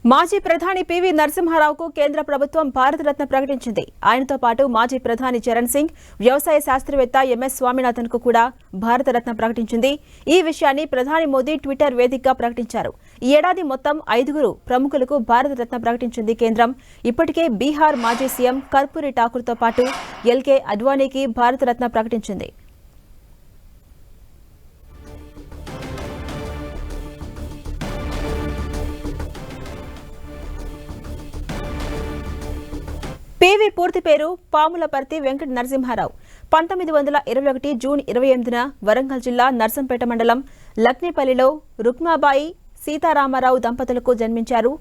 మాజీ ప్రధాని పివి నరసింహారావుకు కేంద్ర ప్రభుత్వం భారతరత్న ప్రకటించింది. ఆయనతో పాటు మాజీ ప్రధాని చరణ్ సింగ్, వ్యవసాయ శాస్త్రవేత్త ఎంఎస్ స్వామినాథన్కు కూడా భారతరత్న ప్రకటించింది. ఈ విషయాన్ని ప్రధాని మోదీ ట్విట్టర్ వేదికగా ప్రకటించారు. ఈ ఏడాది మొత్తం 5 ప్రముఖులకు భారతరత్న ప్రకటించింది కేంద్రం. ఇప్పటికే బీహార్ మాజీ సీఎం కర్పూరి ఠాకూర్తో పాటు ఎల్కే అద్వానీకి భారతరత్న ప్రకటించింది. పివి పూర్తి పేరు పాములపర్తి వెంకట నరసింహారావు. 1921 జూన్ 28న వరంగల్ జిల్లా నర్సంపేట మండలం లక్నేపల్లిలో రుక్మాబాయి సీతారామారావు దంపతులకు జన్మించారు.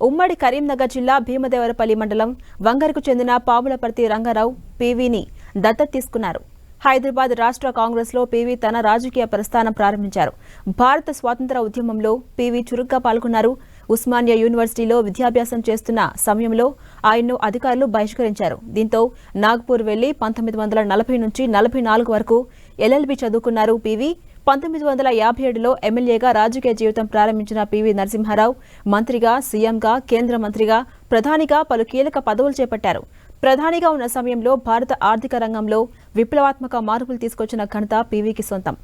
ఉమ్మడి కరీంనగర్ జిల్లా భీమదేవరపల్లి మండలం వంగరకు చెందిన పాములపర్తి రంగారావు పివిని దత్తత తీసుకున్నారు. హైదరాబాద్ రాష్ట్ర కాంగ్రెస్లో పివి తన రాజకీయ ప్రస్థానం ప్రారంభించారు. భారత స్వాతంత్ర ఉద్యమంలో పివి చురుగ్గా పాల్గొన్నారు. ఉస్మానియా యూనివర్సిటీలో విద్యాభ్యాసం చేస్తున్న సమయంలో ఆయన్ను అధికారులు బహిష్కరించారు. దీంతో నాగ్పూర్ వెళ్లి 1940 నుంచి 44 వరకు ఎల్ఎల్బీ చదువుకున్నారు పివి. 1957లో ఎమ్మెల్యేగా రాజకీయ జీవితం ప్రారంభించిన పివి నరసింహారావు మంత్రిగా, సీఎంగా, కేంద్ర మంత్రిగా, ప్రధానిగా పలు కీలక పదవులు చేపట్టారు. ప్రధానిగా ఉన్న సమయంలో భారత ఆర్థిక రంగంలో విప్లవాత్మక మార్పులు తీసుకొచ్చిన ఘనత పివికి సొంతం.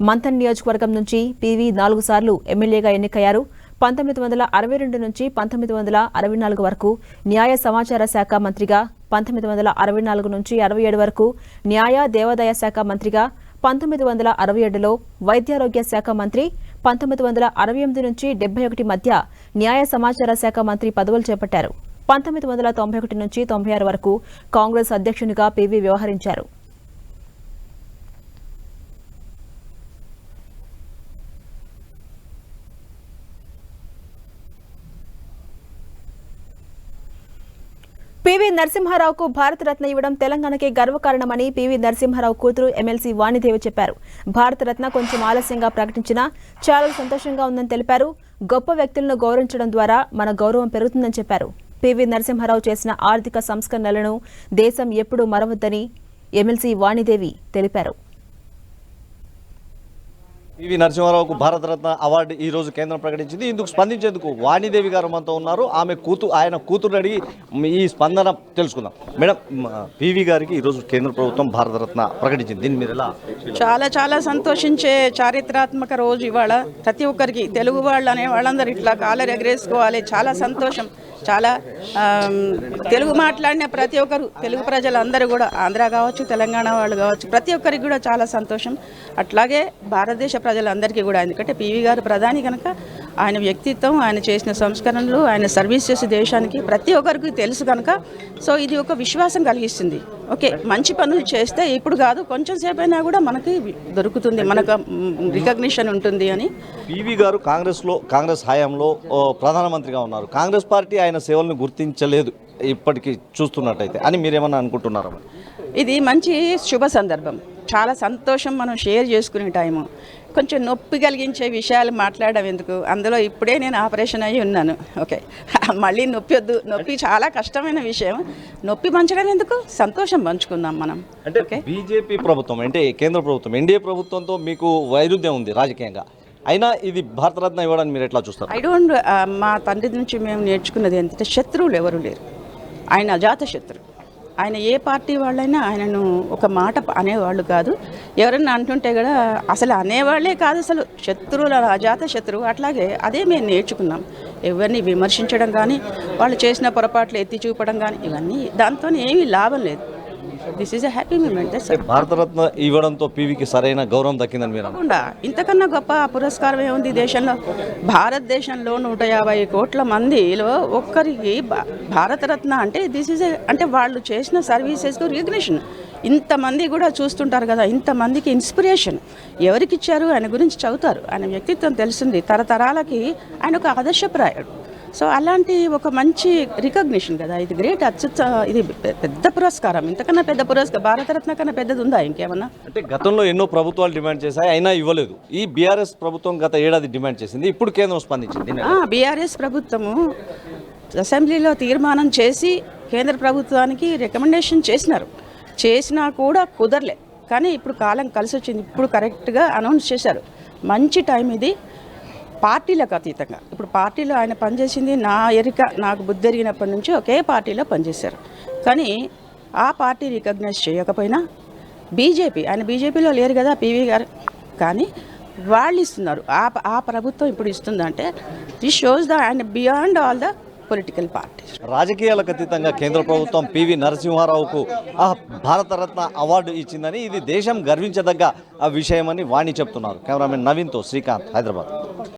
మంథన్ నియోజకవర్గం నుంచి పివి 4 సార్లు ఎమ్మెల్యేగా ఎన్నికయ్యారు. 1962 నుంచి 1964 వరకు న్యాయ సమాచార శాఖ మంత్రిగా, 1964 నుంచి 67 వరకు న్యాయ దేవాదాయ శాఖ మంత్రిగా, 1967లో వైద్యారోగ్య శాఖ మంత్రి, 1968 నుంచి 71 మధ్య న్యాయ సమాచార శాఖ మంత్రి పదవులు చేపట్టారు. 1991 నుంచి 96 వరకు కాంగ్రెస్ అధ్యక్షునిగా పివి వ్యవహరించారు. పివి నరసింహారావుకు భారతరత్న ఇవ్వడం తెలంగాణకే గర్వకారణమని పివి నరసింహారావు కూతురు ఎమ్మెల్సీ వాణిదేవి చెప్పారు. భారతరత్న కొంచెం ఆలస్యంగా ప్రకటించినా చాలా సంతోషంగా ఉందని తెలిపారు. గొప్ప వ్యక్తులను గౌరవించడం ద్వారా మన గౌరవం పెరుగుతుందని చెప్పారు. పివి నరసింహారావు చేసిన ఆర్థిక సంస్కరణలను దేశం ఎప్పుడూ మరవద్దని ఎమ్మెల్సీ వాణిదేవి తెలిపారు. పివి నరసింహారావుకు భారతరత్న అవార్డు ఈ రోజు కేంద్రం ప్రకటించింది. ఇందుకు స్పందించేందుకు వాణిదేవి గారు మనతో ఉన్నారు. ఆయన కూతురు అడిగి ఈ స్పందన తెలుసుకుందాం. మేడం, పివి గారికి ఈరోజు కేంద్ర ప్రభుత్వం భారతరత్న ప్రకటించింది. దీన్ని మీరు ఎలా? చాలా సంతోషించే చారిత్రాత్మక రోజు ఇవాళ. ప్రతి ఒక్కరికి తెలుగు వాళ్ళు అనే వాళ్ళందరూ ఇట్లా కాలర్ ఎగరేసుకోవాలి. చాలా సంతోషం. చాలా తెలుగు మాట్లాడిన ప్రతి ఒక్కరు, తెలుగు ప్రజలందరూ కూడా, ఆంధ్ర కావచ్చు, తెలంగాణ వాళ్ళు కావచ్చు, ప్రతి ఒక్కరికి కూడా చాలా సంతోషం. అట్లాగే భారతదేశ ప్రజలందరికీ కూడా, ఎందుకంటే పివి గారు ప్రధాని కనుక ఆయన వ్యక్తిత్వం, ఆయన చేసిన సంస్కరణలు, ఆయన సర్వీస్ చేసే దేశానికి ప్రతి ఒక్కరికి తెలుసు కనుక సో ఇది ఒక విశ్వాసం కలిగిస్తుంది. ఓకే, మంచి పనులు చేస్తే ఇప్పుడు కాదు, కొంచెం సేపు అయినా కూడా మనకి దొరుకుతుంది, మనకు రికగ్నిషన్ ఉంటుంది అని. పివి గారు కాంగ్రెస్ హయాంలో ప్రధానమంత్రిగా ఉన్నారు. కాంగ్రెస్ పార్టీ ఆయన సేవలను గుర్తించలేదు ఇప్పటికీ చూస్తున్నట్టయితే అని మీరేమన్నా అనుకుంటున్నారా? ఇది మంచి శుభ సందర్భం, చాలా సంతోషం. మనం షేర్ చేసుకునే టైము, కొంచెం నొప్పి కలిగించే విషయాలు మాట్లాడడం ఎందుకు, అందులో ఇప్పుడే నేను ఆపరేషన్ అయ్యి ఉన్నాను. ఓకే, మళ్ళీ నొప్పి వద్దు. నొప్పి చాలా కష్టమైన విషయం, నొప్పి పంచడం ఎందుకు, సంతోషం పంచుకుందాం మనం. అంటే బీజేపీ ప్రభుత్వం అంటే కేంద్ర ప్రభుత్వం, ఎన్డీఏ ప్రభుత్వంతో మీకు వైరుధ్యం ఉంది రాజకీయంగా, అయినా ఇది భారతరత్న ఇవ్వడానికి మీరు ఎట్లా చూస్తారు? మా తండ్రి నుంచి మేము నేర్చుకున్నది ఏంటంటే శత్రువులు ఎవరు లేరు, ఆయన అజాత శత్రువు. ఆయన ఏ పార్టీ వాళ్ళైనా ఆయనను ఒక మాట అనేవాళ్ళు కాదు. ఎవరన్నా అంటుంటే కూడా అసలు అనేవాళ్లే కాదు, అసలు శత్రువుల అజాత శత్రువు. అట్లాగే అదే మేము నేర్చుకున్నాం. ఎవరిని విమర్శించడం కానీ, వాళ్ళు చేసిన పొరపాట్లు ఎత్తి చూపడం కానీ, ఇవన్నీ దాంతో ఏమీ లాభం లేదు. This is a happy moment. Bharat Ratna ఇవ్వడంతో పివికి సరైన గౌరవం దక్కిందని మీరు ఇంతకన్నా గొప్ప పురస్కారం ఏముంది దేశంలో? భారతదేశంలో 150 కోట్ల మందిలో ఒక్కరికి భారతరత్న అంటే దిస్ ఈజ్ అంటే వాళ్ళు చేసిన సర్వీసెస్కు రికగ్నిషన్. ఇంతమంది కూడా చూస్తుంటారు కదా, ఇంతమందికి ఇన్స్పిరేషన్ ఎవరికి ఇచ్చారు? ఆయన గురించి చదువుతారు, ఆయన వ్యక్తిత్వం తెలుస్తుంది, తరతరాలకి ఆయన ఒక ఆదర్శప్రాయుడు. సో అలాంటి ఒక మంచి రికగ్నిషన్ కదా, ఇది గ్రేట్. ఇది పెద్ద పురస్కారం, ఇంతకన్నా పెద్ద పురస్కారం భారతరత్న కన్నా పెద్దది ఉందా ఇంకేమన్నా? అంటే గతంలో ఎన్నో ప్రభుత్వాలు డిమాండ్ చేశాయి, అయినా ఇవ్వలేదు. ఈ బీఆర్ఎస్ ప్రభుత్వం గత ఏడాది డిమాండ్ చేసింది, ఇప్పుడు కేంద్రం స్పందించింది. బీఆర్ఎస్ ప్రభుత్వము అసెంబ్లీలో తీర్మానం చేసి కేంద్ర ప్రభుత్వానికి రికమెండేషన్ చేసినా కూడా కుదరలే. కానీ ఇప్పుడు కాలం కలిసి వచ్చింది, ఇప్పుడు కరెక్ట్గా అనౌన్స్ చేశారు. మంచి టైం ఇది. పార్టీలకు అతీతంగా ఇప్పుడు పార్టీలో ఆయన పనిచేసింది నా ఎరిక నాకు బుద్ధి ఎరిగినప్పటి నుంచి ఒకే పార్టీలో పనిచేశారు. కానీ ఆ పార్టీ రికగ్నైజ్ చేయకపోయినా ఆయన బీజేపీలో లేరు కదా పివి గారు, కానీ వాళ్ళు ఇస్తున్నారు. ఆ ప్రభుత్వం ఇప్పుడు ఇస్తుందంటే this shows the and beyond all the political parties. రాజకీయాలకు అతీతంగా కేంద్ర ప్రభుత్వం పివి నరసింహారావుకు భారతరత్న అవార్డు ఇచ్చిందని ఇది దేశం గర్వించదగ్గ విషయమని వాణి చెప్తున్నారు. కెమెరామెన్ నవీన్తో శ్రీకాంత్, హైదరాబాద్.